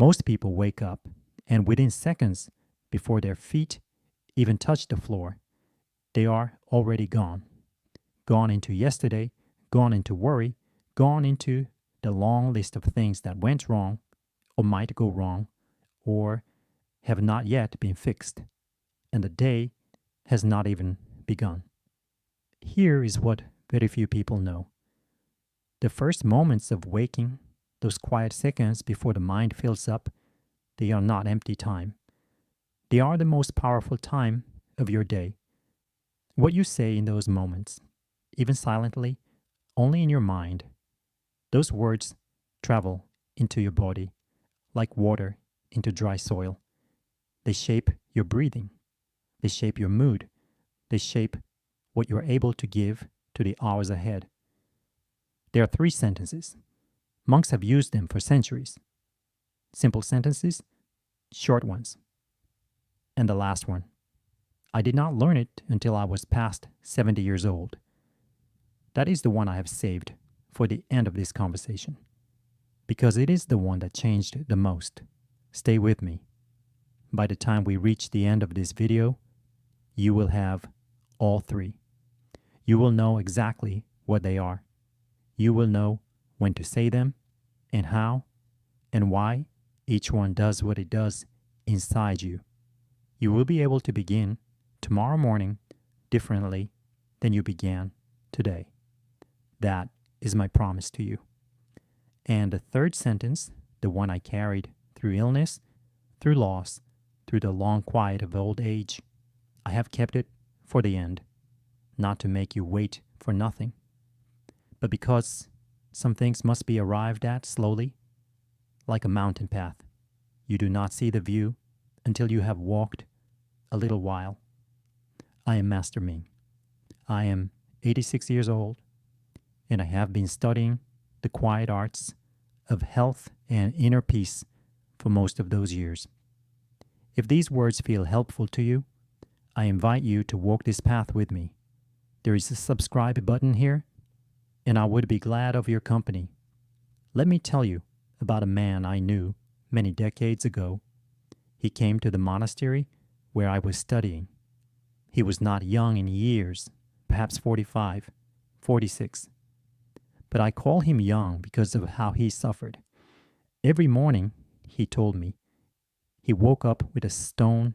Most people wake up, and within seconds, before their feet even touch the floor, they are already gone. Gone into yesterday, gone into worry, gone into the long list of things that went wrong, or might go wrong, or have not yet been fixed, and the day has not even begun. Here is what very few people know. The first moments of waking, those quiet seconds before the mind fills up, they are not empty time. They are the most powerful time of your day. What you say in those moments, even silently, only in your mind, those words travel into your body like water into dry soil. They shape your breathing. They shape your mood. They shape what you're able to give to the hours ahead. There are 3 sentences. Monks have used them for centuries. Simple sentences, short ones. And the last one. I did not learn it until I was past 70 years old. That is the one I have saved for the end of this conversation, because it is the one that changed the most. Stay with me. By the time we reach the end of this video, you will have all 3. You will know exactly what they are. You will know when to say them and how and why each one does what it does inside you. You will be able to begin tomorrow morning differently than you began today. That is my promise to you. And the third sentence, the one I carried through illness, through loss, through the long quiet of old age, I have kept it for the end, not to make you wait for nothing, but because some things must be arrived at slowly, like a mountain path. You do not see the view until you have walked a little while. I am Master Ming. I am 86 years old, and I have been studying the quiet arts of health and inner peace for most of those years. If these words feel helpful to you, I invite you to walk this path with me. There is a subscribe button here, and I would be glad of your company. Let me tell you about a man I knew many decades ago. He came to the monastery where I was studying. He was not young in years, perhaps 45, 46. But I call him young because of how he suffered. Every morning, he told me, he woke up with a stone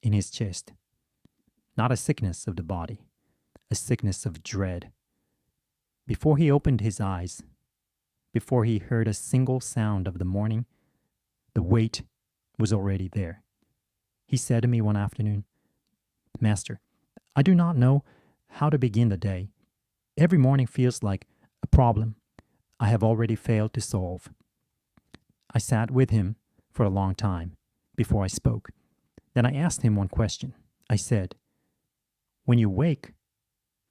in his chest. Not a sickness of the body, a sickness of dread. Before he opened his eyes, before he heard a single sound of the morning, the weight was already there. He said to me one afternoon, Master, I do not know how to begin the day. Every morning feels like a problem I have already failed to solve. I sat with him for a long time before I spoke. Then I asked him one question. I said, when you wake,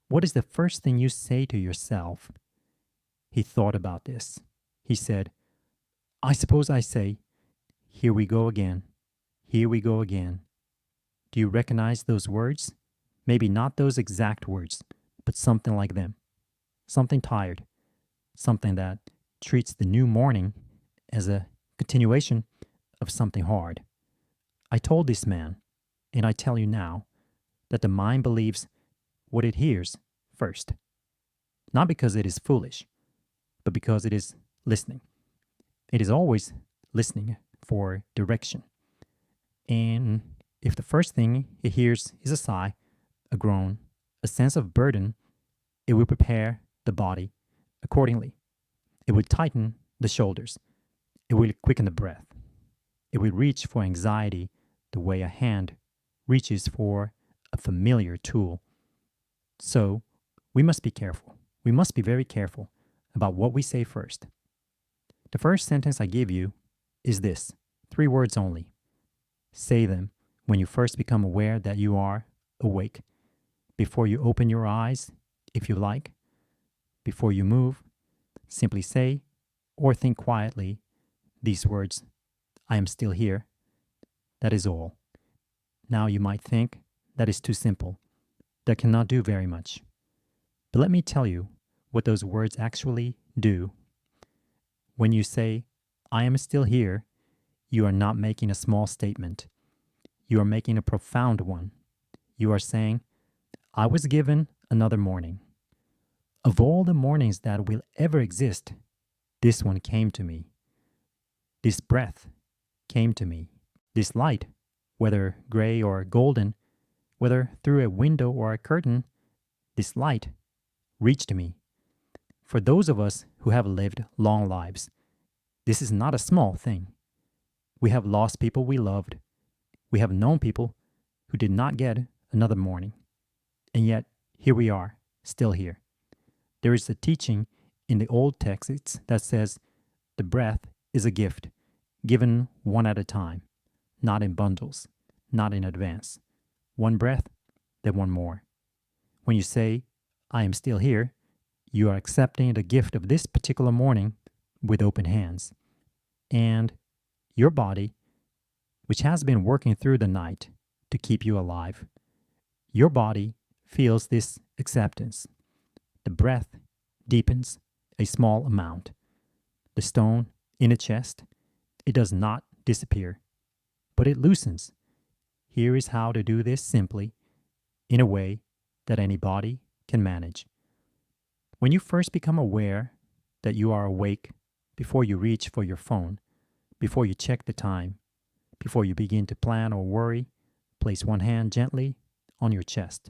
what is the first thing you say to yourself? He thought about this. He said, I suppose I say, here we go again. Here we go again. Do you recognize those words? Maybe not those exact words, but something like them. Something tired. Something that treats the new morning as a continuation of something hard. I told this man, and I tell you now, that the mind believes what it hears first. Not because it is foolish, but because it is listening. It is always listening for direction. And if the first thing it hears is a sigh, a groan, a sense of burden, it will prepare the body accordingly. It will tighten the shoulders. It will quicken the breath. It will reach for anxiety the way a hand reaches for a familiar tool. So we must be careful. We must be very careful about what we say first. The first sentence I give you is this, 3 words only. Say them when you first become aware that you are awake, before you open your eyes, if you like, before you move. Simply say or think quietly these words, I am still here. That is all. Now you might think that is too simple. That cannot do very much. But let me tell you what those words actually do. When you say, I am still here, you are not making a small statement. You are making a profound one. You are saying, I was given another morning. Of all the mornings that will ever exist, this one came to me. This breath came to me. This light, whether gray or golden, whether through a window or a curtain, this light reached me. For those of us who have lived long lives, this is not a small thing. We have lost people we loved. We have known people who did not get another morning. And yet, here we are, still here. There is a teaching in the old texts that says the breath is a gift, given one at a time, not in bundles, not in advance. One breath, then one more. When you say, I am still here, you are accepting the gift of this particular morning with open hands. And your body, which has been working through the night to keep you alive, your body feels this acceptance. The breath deepens a small amount. The stone in the chest, it does not disappear, but it loosens. Here is how to do this simply, in a way that any body can manage. When you first become aware that you are awake before you reach for your phone, before you check the time, before you begin to plan or worry, place one hand gently on your chest.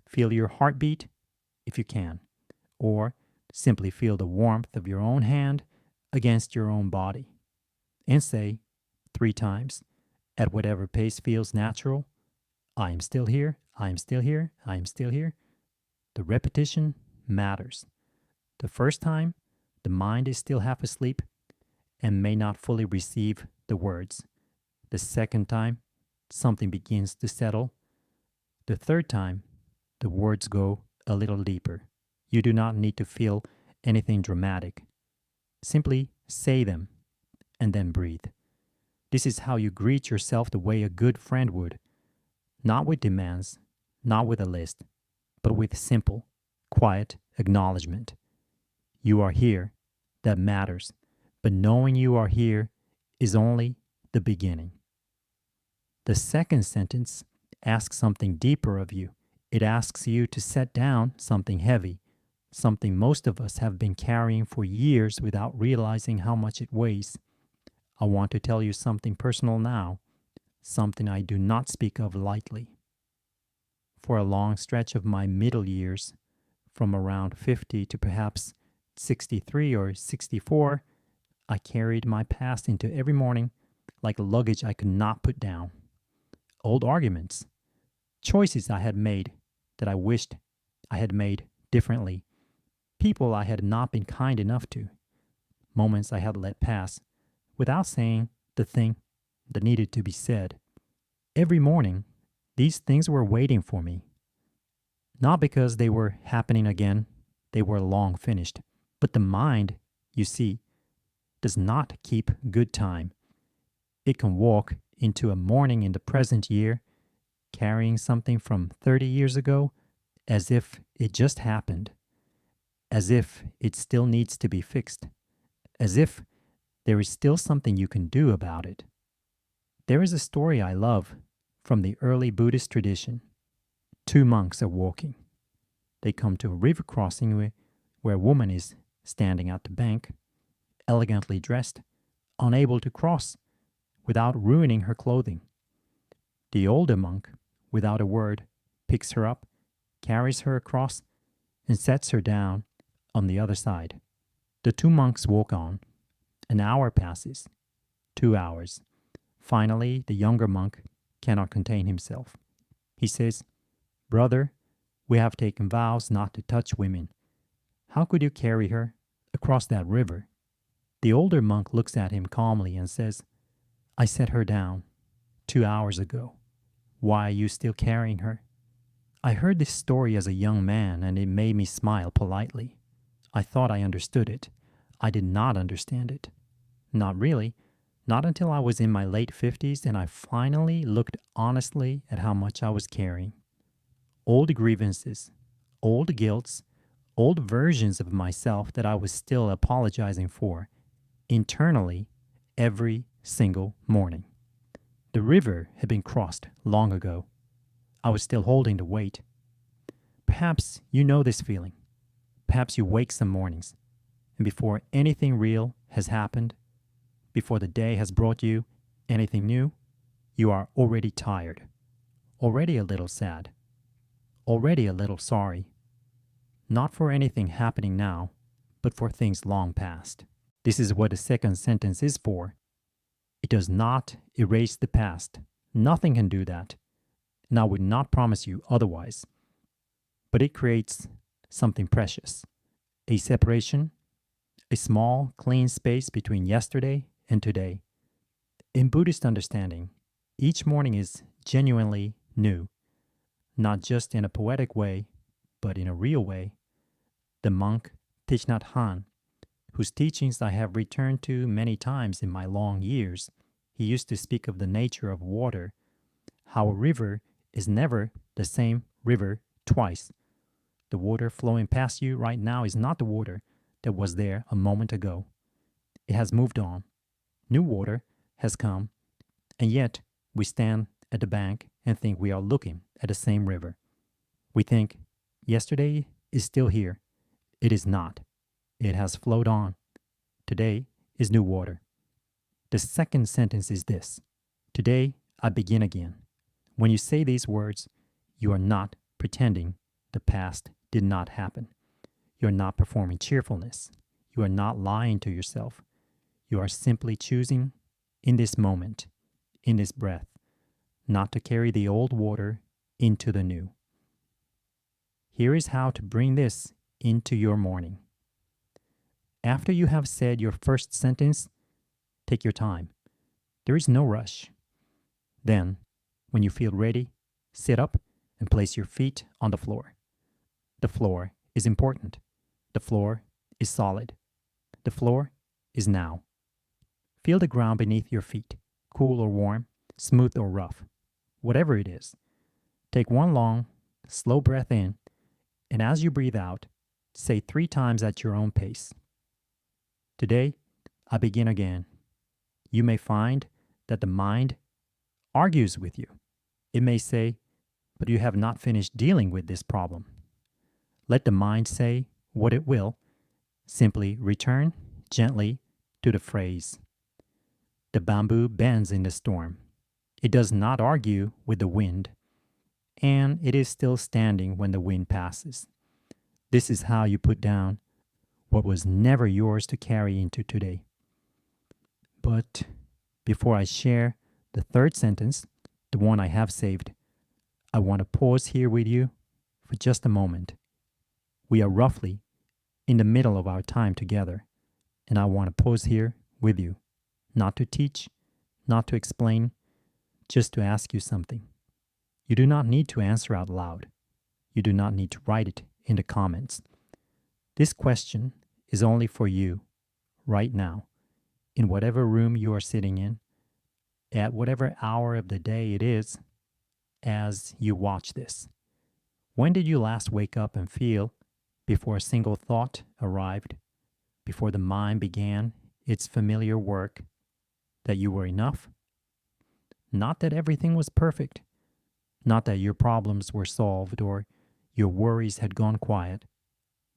Feel your heartbeat if you can, or simply feel the warmth of your own hand against your own body. And say 3 times, at whatever pace feels natural, I am still here, I am still here, I am still here. The repetition matters. The first time, the mind is still half asleep and may not fully receive the words. The second time, something begins to settle. The third time, the words go a little deeper. You do not need to feel anything dramatic. Simply say them and then breathe. This is how you greet yourself the way a good friend would. Not with demands, not with a list, but with simple, quiet acknowledgement. You are here. That matters. But knowing you are here is only the beginning. The second sentence asks something deeper of you. It asks you to set down something heavy, something most of us have been carrying for years without realizing how much it weighs. I want to tell you something personal now, something I do not speak of lightly. For a long stretch of my middle years, from around 50 to perhaps 63 or 64, I carried my past into every morning like luggage I could not put down. Old arguments, choices I had made that I wished I had made differently, people I had not been kind enough to, moments I had let pass without saying the thing that needed to be said. Every morning, these things were waiting for me. Not because they were happening again, they were long finished. But the mind, you see, does not keep good time. It can walk into a morning in the present year, carrying something from 30 years ago, as if it just happened, as if it still needs to be fixed, as if there is still something you can do about it. There is a story I love from the early Buddhist tradition. 2 monks are walking. They come to a river crossing where a woman is standing at the bank, elegantly dressed, unable to cross without ruining her clothing. The older monk, without a word, picks her up, carries her across, and sets her down on the other side. The 2 monks walk on. An hour passes, 2 hours. Finally, the younger monk cannot contain himself. He says, "Brother, we have taken vows not to touch women. How could you carry her across that river?" The older monk looks at him calmly and says, "I set her down 2 hours ago. Why are you still carrying her?" I heard this story as a young man, and it made me smile politely. I thought I understood it. I did not understand it. Not really. Not until I was in my late 50s and I finally looked honestly at how much I was carrying. Old grievances, old guilts, old versions of myself that I was still apologizing for. Internally, every single morning. The river had been crossed long ago. I was still holding the weight. Perhaps you know this feeling. Perhaps you wake some mornings, and before anything real has happened, before the day has brought you anything new, you are already tired, already a little sad, already a little sorry. Not for anything happening now, but for things long past. This is what the second sentence is for. It does not erase the past. Nothing can do that, and I would not promise you otherwise. But it creates something precious, a separation, a small, clean space between yesterday and today. In Buddhist understanding, each morning is genuinely new, not just in a poetic way, but in a real way. The monk Thich Nhat Hanh, whose teachings I have returned to many times in my long years, he used to speak of the nature of water, how a river is never the same river twice. The water flowing past you right now is not the water that was there a moment ago. It has moved on. New water has come, and yet we stand at the bank and think we are looking at the same river. We think yesterday is still here. It is not. It has flowed on. Today is new water. The second sentence is this: today I begin again. When you say these words, you are not pretending the past did not happen. You are not performing cheerfulness. You are not lying to yourself. You are simply choosing in this moment, in this breath, not to carry the old water into the new. Here is how to bring this into your morning. After you have said your first sentence, take your time. There is no rush. Then, when you feel ready, sit up and place your feet on the floor. The floor is important. The floor is solid. The floor is now. Feel the ground beneath your feet, cool or warm, smooth or rough, whatever it is. Take one long, slow breath in, and as you breathe out, say 3 times at your own pace. Today, I begin again. You may find that the mind argues with you. It may say, but you have not finished dealing with this problem. Let the mind say what it will. Simply return gently to the phrase. The bamboo bends in the storm. It does not argue with the wind, and it is still standing when the wind passes. This is how you put down what was never yours to carry into today. But before I share the third sentence, the one I have saved, I want to pause here with you for just a moment. We are roughly in the middle of our time together, and I want to pause here with you, not to teach, not to explain, just to ask you something. You do not need to answer out loud. You do not need to write it in the comments. This question is only for you, right now, in whatever room you are sitting in, at whatever hour of the day it is, as you watch this. When did you last wake up and feel, before a single thought arrived, before the mind began its familiar work, that you were enough? Not that everything was perfect, not that your problems were solved or your worries had gone quiet,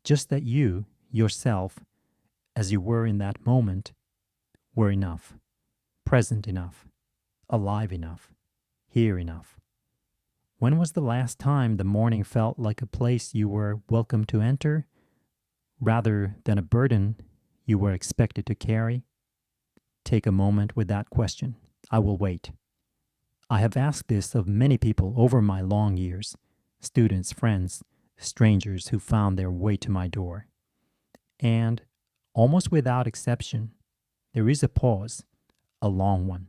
just that you, yourself, as you were in that moment, were enough, present enough, alive enough, here enough. When was the last time the morning felt like a place you were welcome to enter, rather than a burden you were expected to carry? Take a moment with that question. I will wait. I have asked this of many people over my long years, students, friends, strangers who found their way to my door. And, almost without exception, there is a pause, a long one,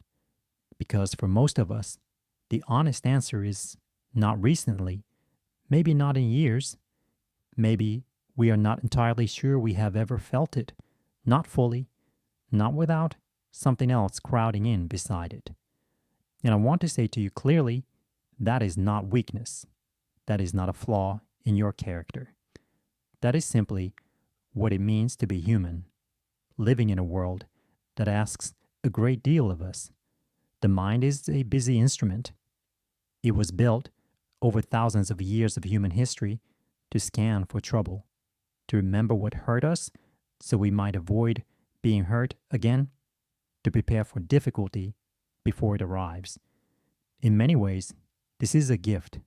because for most of us, the honest answer is not recently, maybe not in years, maybe we are not entirely sure we have ever felt it, not fully, not without something else crowding in beside it. And I want to say to you clearly, that is not weakness. That is not a flaw in your character. That is simply what it means to be human, living in a world that asks a great deal of us. The mind is a busy instrument. It was built over thousands of years of human history to scan for trouble, to remember what hurt us so we might avoid being hurt again, to prepare for difficulty before it arrives. In many ways, this is a gift.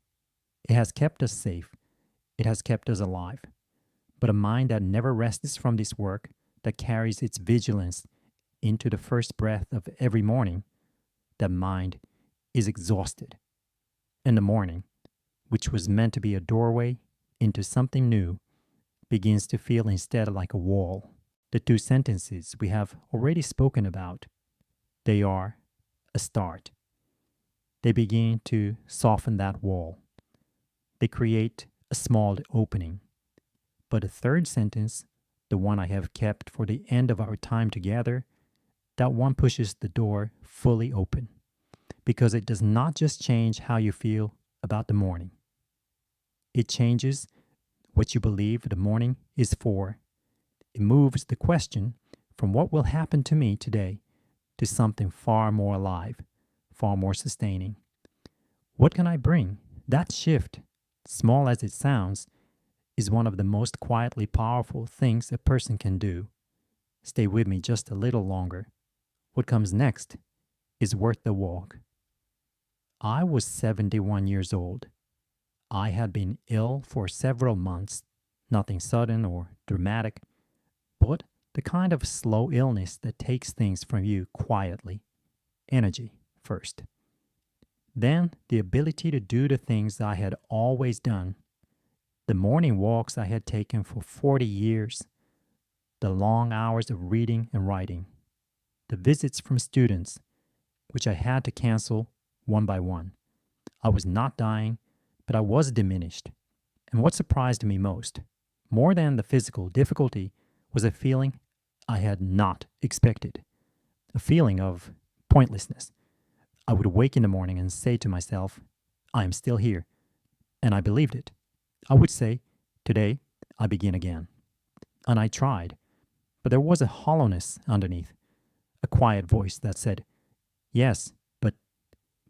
It has kept us safe. It has kept us alive. But a mind that never rests from this work, that carries its vigilance into the first breath of every morning, that mind is exhausted. And the morning, which was meant to be a doorway into something new, begins to feel instead like a wall. The two sentences we have already spoken about, they are a start. They begin to soften that wall. They create a small opening. But the third sentence, the one I have kept for the end of our time together, that one pushes the door fully open, because it does not just change how you feel about the morning. It changes what you believe the morning is for. It moves the question from what will happen to me today to something far more alive, far more sustaining. What can I bring? That shift, small as it sounds, is one of the most quietly powerful things a person can do. Stay with me just a little longer. What comes next is worth the walk. I was 71 years old. I had been ill for several months, nothing sudden or dramatic, but the kind of slow illness that takes things from you quietly. Energy first. Then the ability to do the things I had always done. The morning walks I had taken for 40 years. The long hours of reading and writing. The visits from students, which I had to cancel one by one. I was not dying, but I was diminished. And what surprised me most, more than the physical difficulty, was a feeling I had not expected. A feeling of pointlessness. I would wake in the morning and say to myself, I am still here. And I believed it. I would say, today I begin again. And I tried, but there was a hollowness underneath, a quiet voice that said, yes, but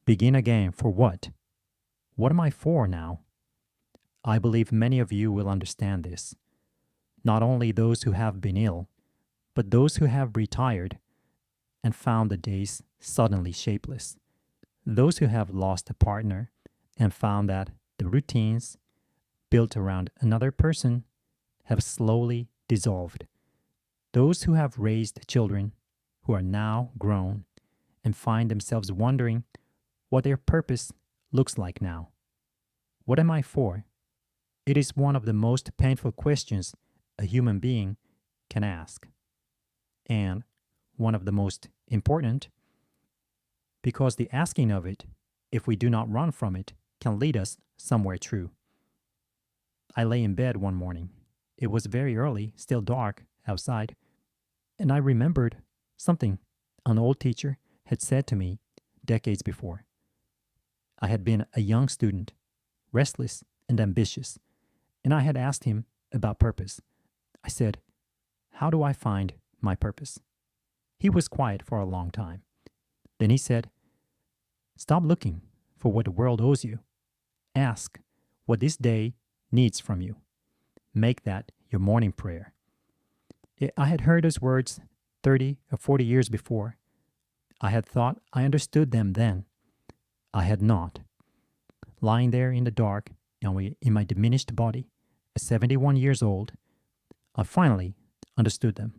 begin again for what? What am I for now? I believe many of you will understand this. Not only those who have been ill, but those who have retired and found the days suddenly shapeless. Those who have lost a partner and found that the routines built around another person have slowly dissolved. Those who have raised children who are now grown and find themselves wondering what their purpose looks like now. What am I for? It is one of the most painful questions a human being can ask, and one of the most important, because the asking of it, if we do not run from it, can lead us somewhere true. I lay in bed one morning. It was very early, still dark outside, and I remembered something an old teacher had said to me decades before. I had been a young student, restless and ambitious, and I had asked him about purpose. I said, how do I find my purpose? He was quiet for a long time. Then he said, stop looking for what the world owes you. Ask what this day needs from you. Make that your morning prayer. I had heard those words 30 or 40 years before. I had thought I understood them then. I had not. Lying there in the dark, in my diminished body, at 71 years old, I finally understood them.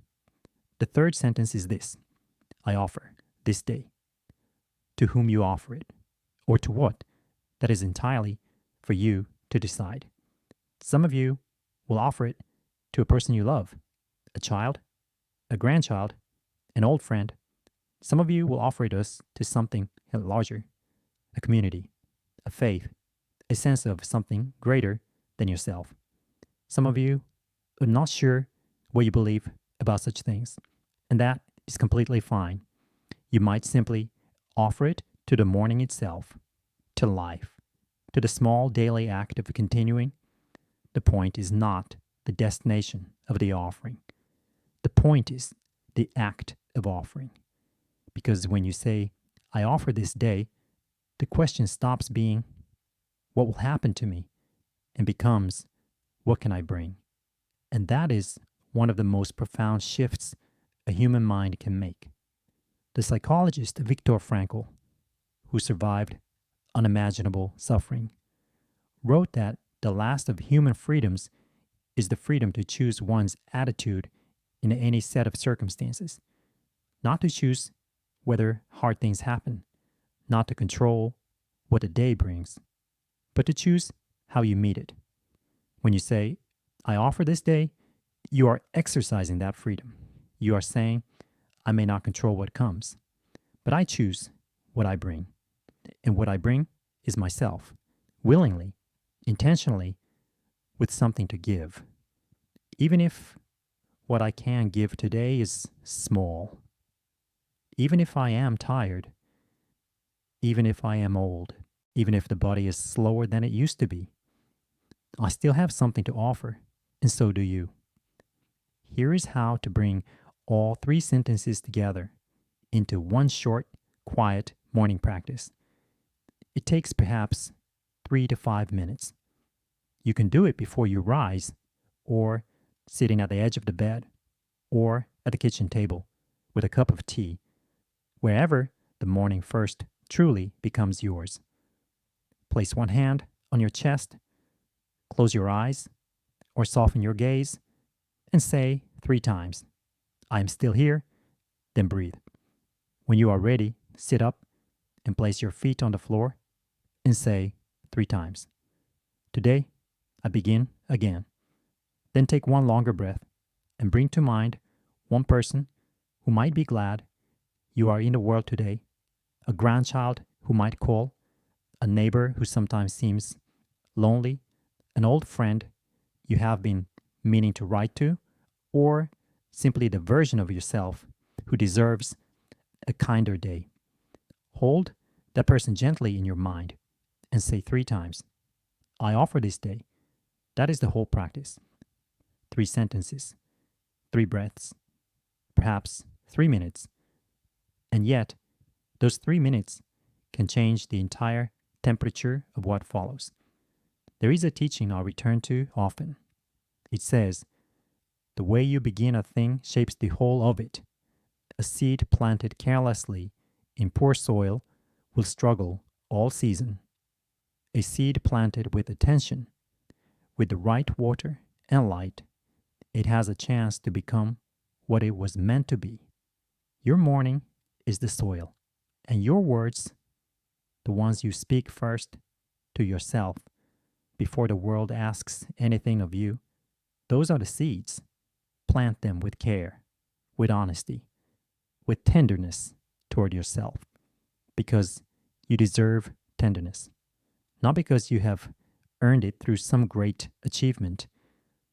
The third sentence is this: I offer this day. To whom you offer it, or to what, that is entirely for you to decide. Some of you will offer it to a person you love, a child, a grandchild, an old friend. Some of you will offer it to something larger, a community, a faith, a sense of something greater than yourself. Some of you are not sure what you believe about such things, and that is completely fine. You might simply offer it to the morning itself, to life, to the small daily act of continuing. The point is not the destination of the offering. The point is the act of offering. Because when you say, I offer this day, the question stops being, what will happen to me? And becomes, what can I bring? And that is one of the most profound shifts a human mind can make. The psychologist Viktor Frankl, who survived unimaginable suffering, wrote that the last of human freedoms is the freedom to choose one's attitude in any set of circumstances, not to choose whether hard things happen, not to control what the day brings, but to choose how you meet it. When you say, I offer this day, you are exercising that freedom. You are saying, I may not control what comes, but I choose what I bring. And what I bring is myself, willingly, intentionally, with something to give. Even if what I can give today is small, even if I am tired, even if I am old, even if the body is slower than it used to be, I still have something to offer, and so do you. Here is how to bring all 3 sentences together into one short, quiet morning practice. It takes perhaps 3 to 5 minutes. You can do it before you rise, or sitting at the edge of the bed, or at the kitchen table with a cup of tea, wherever the morning first truly becomes yours. Place one hand on your chest, close your eyes, or soften your gaze, and say 3 times, I am still here, then breathe. When you are ready, sit up and place your feet on the floor and say 3 times, today I begin again. Then take one longer breath and bring to mind one person who might be glad you are in the world today, a grandchild who might call, a neighbor who sometimes seems lonely, an old friend you have been meaning to write to, or simply the version of yourself who deserves a kinder day. Hold that person gently in your mind and say 3 times, I offer this day. That is the whole practice. 3 sentences, 3 breaths, perhaps 3 minutes. And yet, those 3 minutes can change the entire temperature of what follows. There is a teaching I'll return to often. It says, the way you begin a thing shapes the whole of it. A seed planted carelessly in poor soil will struggle all season. A seed planted with attention, with the right water and light, it has a chance to become what it was meant to be. Your morning is the soil, and your words, the ones you speak first to yourself before the world asks anything of you, those are the seeds. Plant them with care, with honesty, with tenderness toward yourself, because you deserve tenderness, not because you have earned it through some great achievement,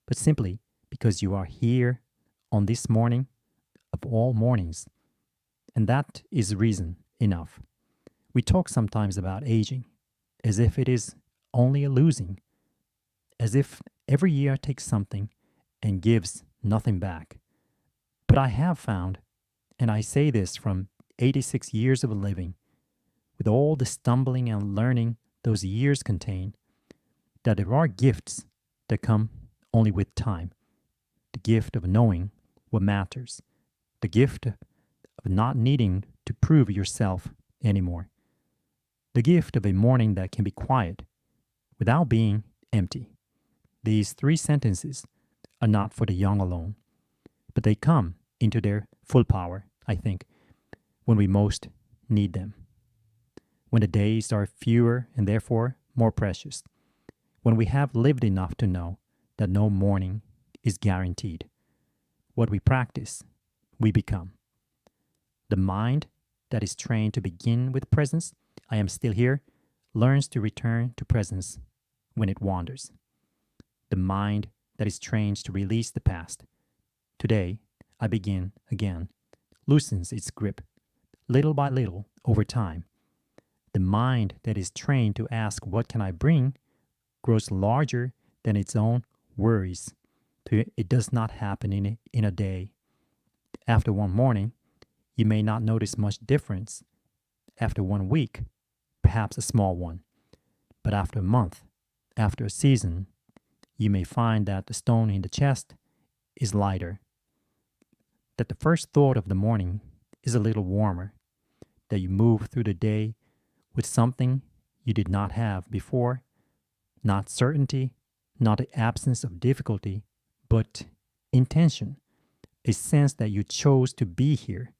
but simply because you are here on this morning of all mornings. And that is reason enough. We talk sometimes about aging as if it is only a losing, as if every year takes something and gives nothing back. But I have found, and I say this from 86 years of living, with all the stumbling and learning those years contain, that there are gifts that come only with time. The gift of knowing what matters. The gift of not needing to prove yourself anymore. The gift of a morning that can be quiet without being empty. These 3 sentences are not for the young alone, but they come into their full power, I think, when we most need them. When the days are fewer and therefore more precious. When we have lived enough to know that no morning is guaranteed. What we practice, we become. The mind that is trained to begin with presence, I am still here, learns to return to presence when it wanders. The mind that is trained to release the past, today I begin again, loosens its grip, little by little over time. The mind that is trained to ask, what can I bring, grows larger than its own worries. It does not happen in a day. After one morning, You may not notice much difference after 1 week, perhaps a small one, but after a month, after a season, you may find that the stone in the chest is lighter, that the first thought of the morning is a little warmer, that you move through the day with something you did not have before, not certainty, not the absence of difficulty, but intention, a sense that you chose to be here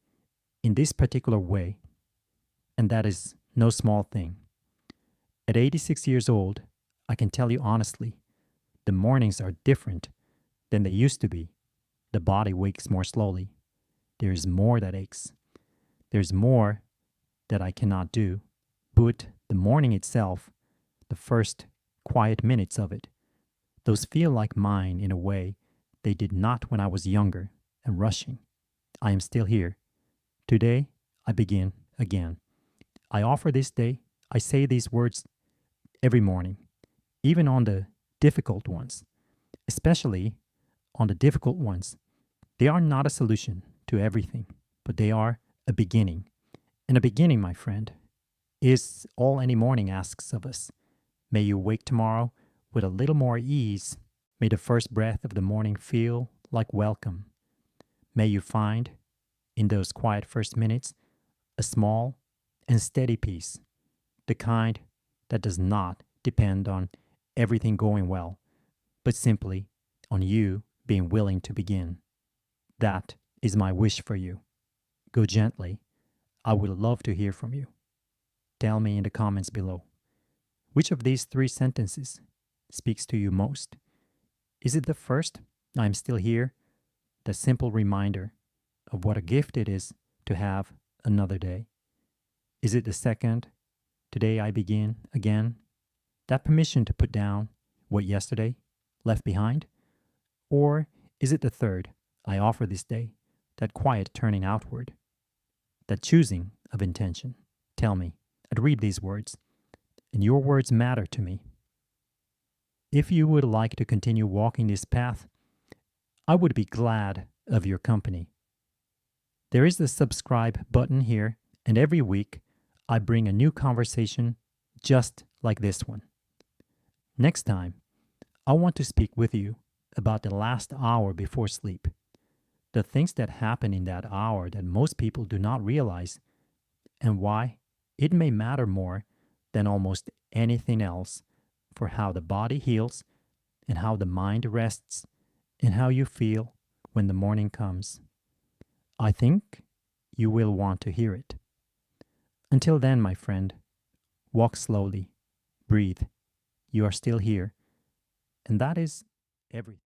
in this particular way. And that is no small thing. At 86 years old, I can tell you honestly, the mornings are different than they used to be. The body wakes more slowly. There is more that aches. There's more that I cannot do. But the morning itself, the first quiet minutes of it, those feel like mine in a way they did not when I was younger and rushing. I am still here. Today, I begin again. I offer this day, I say these words every morning, even on the difficult ones, especially on the difficult ones. They are not a solution to everything, but they are a beginning. And a beginning, my friend, is all any morning asks of us. May you wake tomorrow with a little more ease. May the first breath of the morning feel like welcome. May you find, in those quiet first minutes, a small and steady peace, the kind that does not depend on everything going well, but simply on you being willing to begin. That is my wish for you. Go gently. I would love to hear from you. Tell me in the comments below. Which of these 3 sentences speaks to you most? Is it the first, I'm still here, the simple reminder of what a gift it is to have another day? Is it the second, today I begin again, that permission to put down what yesterday left behind? Or is it the third, I offer this day, that quiet turning outward, that choosing of intention? Tell me. I'd read these words, and your words matter to me. If you would like to continue walking this path, I would be glad of your company. There is the subscribe button here, and every week I bring a new conversation just like this one. Next time, I want to speak with you about the last hour before sleep, the things that happen in that hour that most people do not realize, and why it may matter more than almost anything else for how the body heals and how the mind rests and how you feel when the morning comes. I think you will want to hear it. Until then, my friend, walk slowly, breathe. You are still here, and that is everything.